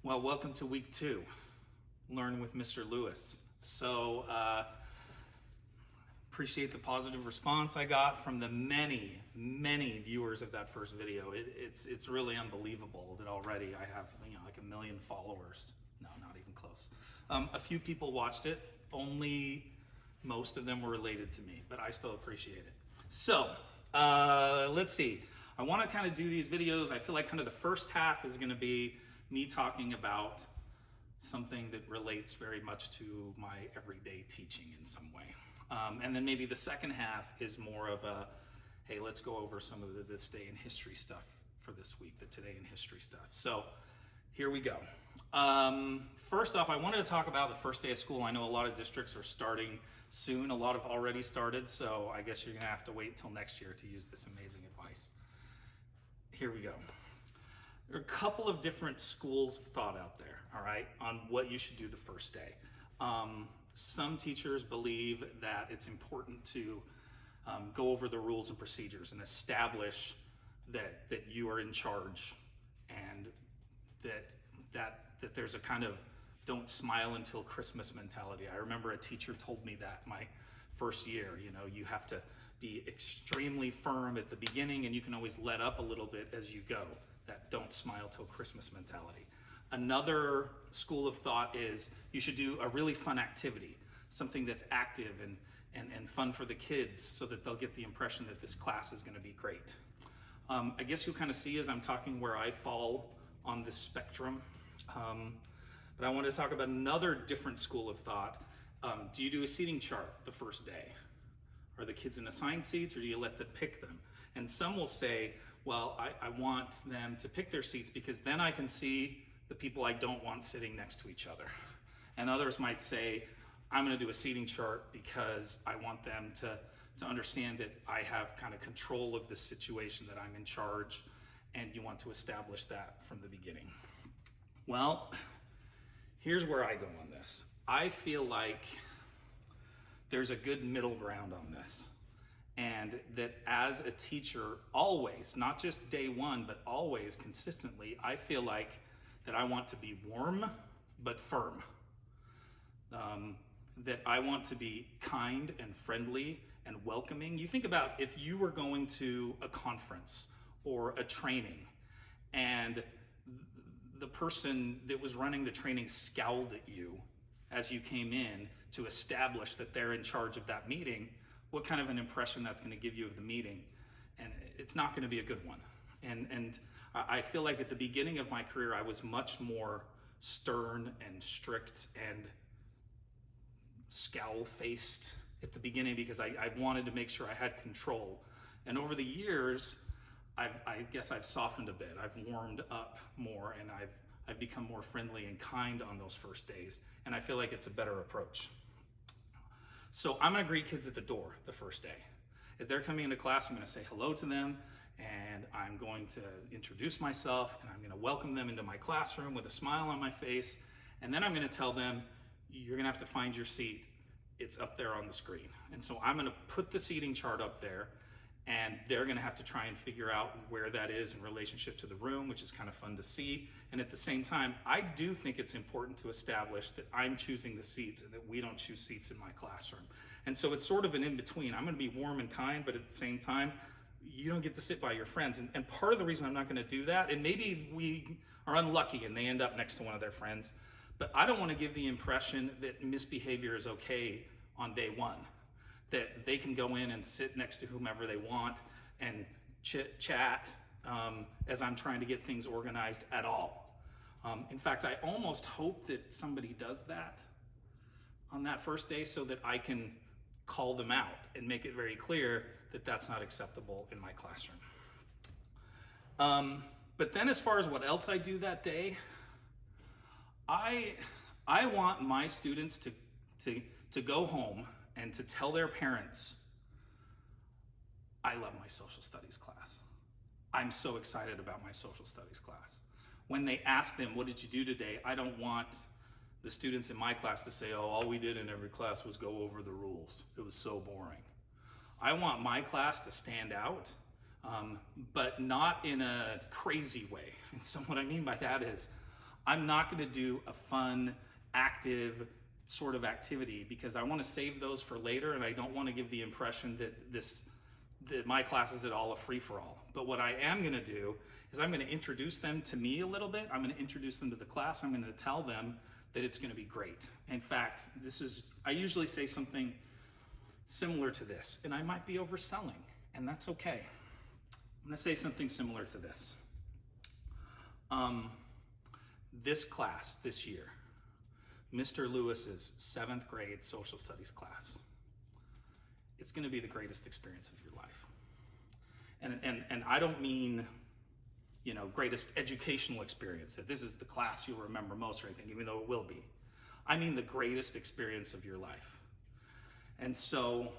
Well, welcome to week 2, Learn with Mr. Lewis. So, appreciate the positive response I got from the many viewers of that first video. It's really unbelievable that already I have like 1 million followers. No, not even close. A few people watched it. Only most of them were related to me, but I still appreciate it. So, let's see. I want to kind of do these videos. I feel like kind of the first half is going to be me talking about something that relates very much to my everyday teaching in some way. And then maybe the second half is more of a, hey, let's go over some of the this day in history stuff for this week, the today in history stuff. So here we go. First off, I wanted to talk about the first day of school. I know a lot of districts are starting soon. A lot have already started, so I guess you're gonna have to wait till next year to use this amazing advice. Here we go. There are a couple of different schools of thought out there, all right, on what you should do the first day. Some teachers believe that it's important to go over the rules and procedures and establish that you are in charge, and that there's a kind of don't smile until Christmas mentality. I remember a teacher told me that my first year, you have to be extremely firm at the beginning and you can always let up a little bit as you go. That don't smile till Christmas mentality. Another school of thought is you should do a really fun activity, something that's active and fun for the kids so that they'll get the impression that this class is going to be great. I guess you'll kind of see as I'm talking where I fall on this spectrum. But I want to talk about another different school of thought. Do you do a seating chart the first day? Are the kids in assigned seats or do you let them pick them? And some will say, well, I want them to pick their seats because then I can see the people I don't want sitting next to each other. And others might say, I'm going to do a seating chart because I want them to understand that I have kind of control of the situation, that I'm in charge, and you want to establish that from the beginning. Well, here's where I go on this. I feel like there's a good middle ground on this. And that as a teacher, always, not just day one, but always consistently, I feel like that I want to be warm but firm. That I want to be kind and friendly and welcoming. You think about if you were going to a conference or a training and the person that was running the training scowled at you as you came in to establish that they're in charge of that meeting, what kind of an impression that's going to give you of the meeting? And it's not going to be a good one. And I feel like at the beginning of my career, I was much more stern and strict and scowl-faced at the beginning because I wanted to make sure I had control. And over the years, I guess I've softened a bit. I've warmed up more and I've become more friendly and kind on those first days. And I feel like it's a better approach. So I'm going to greet kids at the door the first day. As they're coming into class, I'm going to say hello to them, and I'm going to introduce myself, and I'm going to welcome them into my classroom with a smile on my face, and then I'm going to tell them, you're going to have to find your seat. It's up there on the screen. And so I'm going to put the seating chart up there, and they're going to have to try and figure out where that is in relationship to the room, which is kind of fun to see. And at the same time, I do think it's important to establish that I'm choosing the seats and that we don't choose seats in my classroom. And so it's sort of an in-between. I'm going to be warm and kind, but at the same time, you don't get to sit by your friends. And part of the reason I'm not going to do that, and maybe we are unlucky and they end up next to one of their friends, but I don't want to give the impression that misbehavior is okay on day one. That they can go in and sit next to whomever they want and chit-chat as I'm trying to get things organized at all. In fact, I almost hope that somebody does that on that first day so that I can call them out and make it very clear that that's not acceptable in my classroom. But then as far as what else I do that day, I want my students to go home and to tell their parents, I love my social studies class. I'm so excited about my social studies class. When they ask them, what did you do today? I don't want the students in my class to say, oh, all we did in every class was go over the rules. It was so boring. I want my class to stand out, but not in a crazy way. And so what I mean by that is, I'm not going to do a fun, active sort of activity because I want to save those for later, and I don't want to give the impression that my class is at all a free-for-all. But what I am going to do is I'm going to introduce them to me a little bit. I'm going to introduce them to the class. I'm going to tell them that it's going to be great. In fact, I usually say something similar to this, and I might be overselling, and that's okay. I'm going to say something similar to this. This class this year, Mr. Lewis's 7th grade social studies class, it's going to be the greatest experience of your life. And I don't mean, greatest educational experience, that this is the class you'll remember most or anything, even though it will be. I mean the greatest experience of your life. And so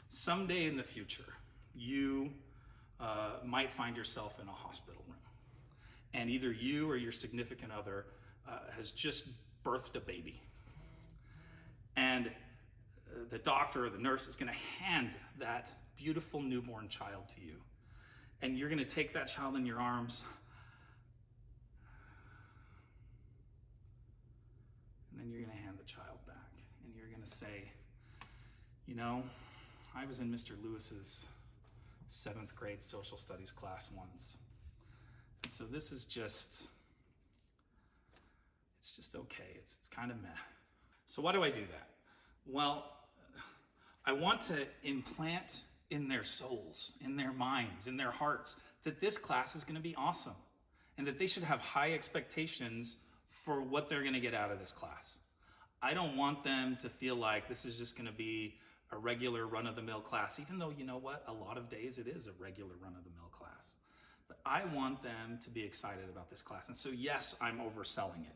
someday in the future, you might find yourself in a hospital room. And either you or your significant other has just birthed a baby. And the doctor or the nurse is going to hand that beautiful newborn child to you. And you're going to take that child in your arms. And then you're going to hand the child back. And you're going to say, I was in Mr. Lewis's 7th grade social studies class once. And so this is it's just okay. It's kind of meh. So why do I do that? Well, I want to implant in their souls, in their minds, in their hearts, that this class is going to be awesome and that they should have high expectations for what they're going to get out of this class. I don't want them to feel like this is just going to be a regular run-of-the-mill class, even though, you know what, a lot of days it is a regular run-of-the-mill class. But I want them to be excited about this class. And so yes, I'm overselling it.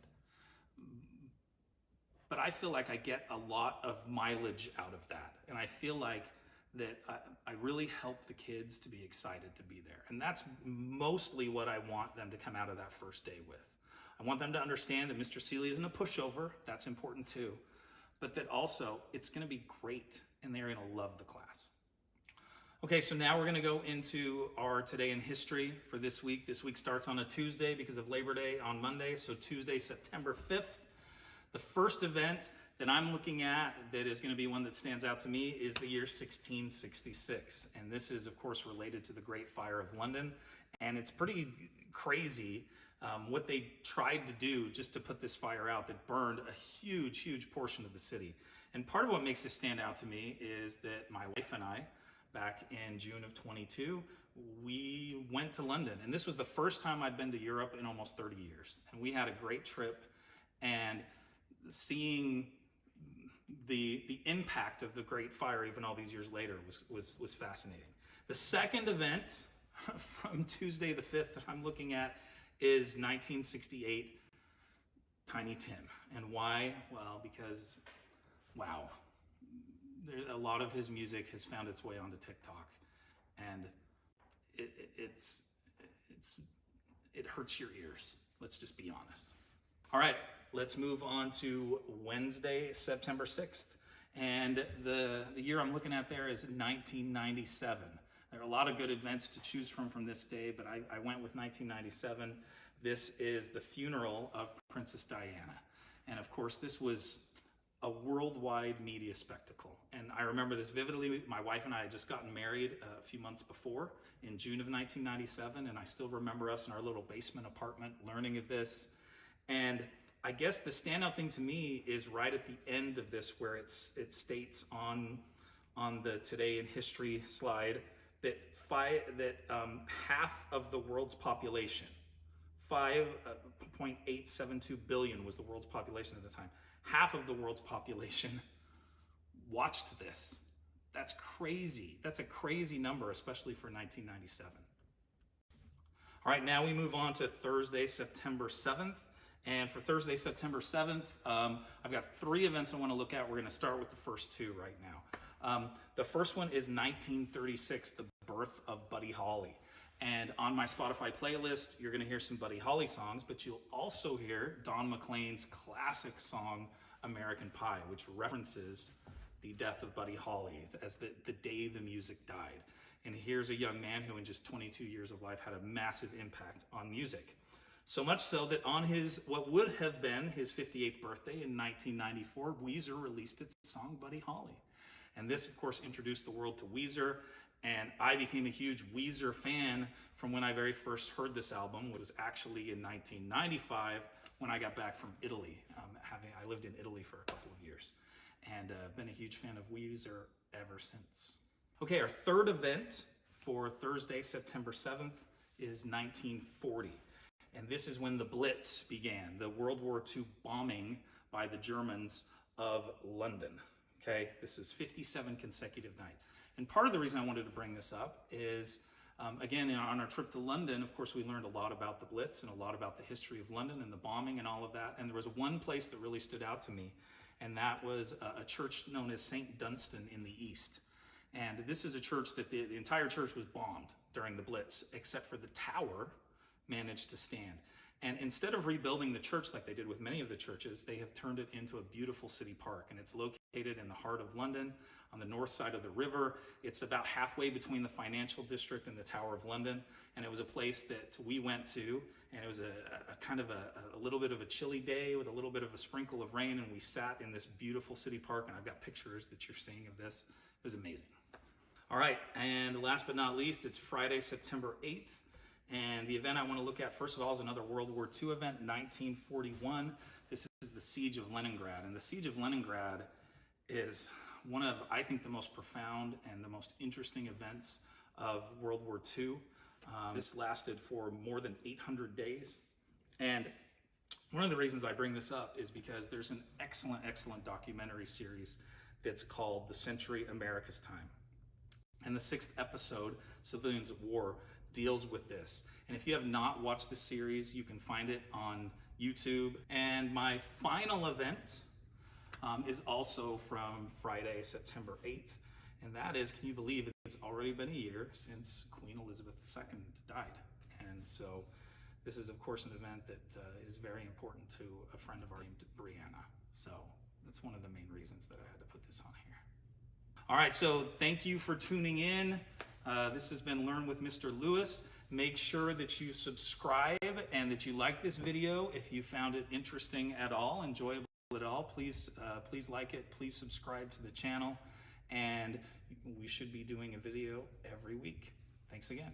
But I feel like I get a lot of mileage out of that. And I feel like that I really help the kids to be excited to be there. And that's mostly what I want them to come out of that first day with. I want them to understand that Mr. Seeley isn't a pushover. That's important too. But that also it's going to be great and they're going to love the class. Okay, so now we're going to go into our Today in History for this week. This week starts on a Tuesday because of Labor Day on Monday. So Tuesday, September 5th. The first event that I'm looking at that is going to be one that stands out to me is the year 1666. And this is, of course, related to the Great Fire of London. And it's pretty crazy what they tried to do just to put this fire out that burned a huge, huge portion of the city. And part of what makes this stand out to me is that my wife and I, back in June of 22, we went to London. And this was the first time I'd been to Europe in almost 30 years. And we had a great trip, and seeing the impact of the Great Fire even all these years later was fascinating. The second event from Tuesday the 5th that I'm looking at is 1968 Tiny Tim. And why? Well, because, wow, a lot of his music has found its way onto TikTok, and it hurts your ears. Let's just be honest. All right, let's move on to Wednesday, September 6th. And the year I'm looking at there is 1997. There are a lot of good events to choose from this day, but I went with 1997. This is the funeral of Princess Diana. And of course, this was a worldwide media spectacle. And I remember this vividly. My wife and I had just gotten married a few months before in June of 1997. And I still remember us in our little basement apartment learning of this. And I guess the standout thing to me is right at the end of this, where it states on the Today in History slide that half of the world's population, 5.872 billion was the world's population at the time, half of the world's population watched this. That's crazy. That's a crazy number, especially for 1997. All right, now we move on to Thursday, September 7th. And for Thursday, September 7th, I've got 3 events I want to look at. We're going to start with the first 2 right now. The first one is 1936, the birth of Buddy Holly. And on my Spotify playlist, you're going to hear some Buddy Holly songs, but you'll also hear Don McLean's classic song, American Pie, which references the death of Buddy Holly as the day the music died. And here's a young man who in just 22 years of life had a massive impact on music. So much so that on his, what would have been his 58th birthday in 1994, Weezer released its song Buddy Holly. And this, of course, introduced the world to Weezer. And I became a huge Weezer fan from when I very first heard this album, which was actually in 1995 when I got back from Italy. I lived in Italy for a couple of years, and been a huge fan of Weezer ever since. Okay, our third event for Thursday, September 7th is 1940. And this is when the Blitz began, the World War II bombing by the Germans of London. Okay, this is 57 consecutive nights. And part of the reason I wanted to bring this up is, again, on our trip to London, of course, we learned a lot about the Blitz and a lot about the history of London and the bombing and all of that. And there was one place that really stood out to me, and that was a church known as St. Dunstan in the East. And this is a church that the entire church was bombed during the Blitz, except for the tower managed to stand. And instead of rebuilding the church like they did with many of the churches, they have turned it into a beautiful city park. And it's located in the heart of London on the north side of the river. It's about halfway between the financial district and the Tower of London. And it was a place that we went to, and it was a kind of a little bit of a chilly day with a little bit of a sprinkle of rain. And we sat in this beautiful city park, and I've got pictures that you're seeing of this. It was amazing. All right, and last but not least, it's Friday, September 8th. And the event I want to look at, first of all, is another World War II event, 1941. This is the Siege of Leningrad. And the Siege of Leningrad is one of, I think, the most profound and the most interesting events of World War II. This lasted for more than 800 days. And one of the reasons I bring this up is because there's an excellent, excellent documentary series that's called The Century America's Time. And the 6th episode, Civilians at War, deals with this. And if you have not watched the series, you can find it on YouTube. And my final event is also from Friday, September 8th. And that is, can you believe it's already been a year since Queen Elizabeth II died? And so this is, of course, an event that is very important to a friend of ours named Brianna. So that's one of the main reasons that I had to put this on here. All right, so thank you for tuning in. This has been Learn with Mr. Lewis. Make sure that you subscribe and that you like this video. If you found it interesting at all, enjoyable at all, please like it, please subscribe to the channel, and we should be doing a video every week. Thanks again.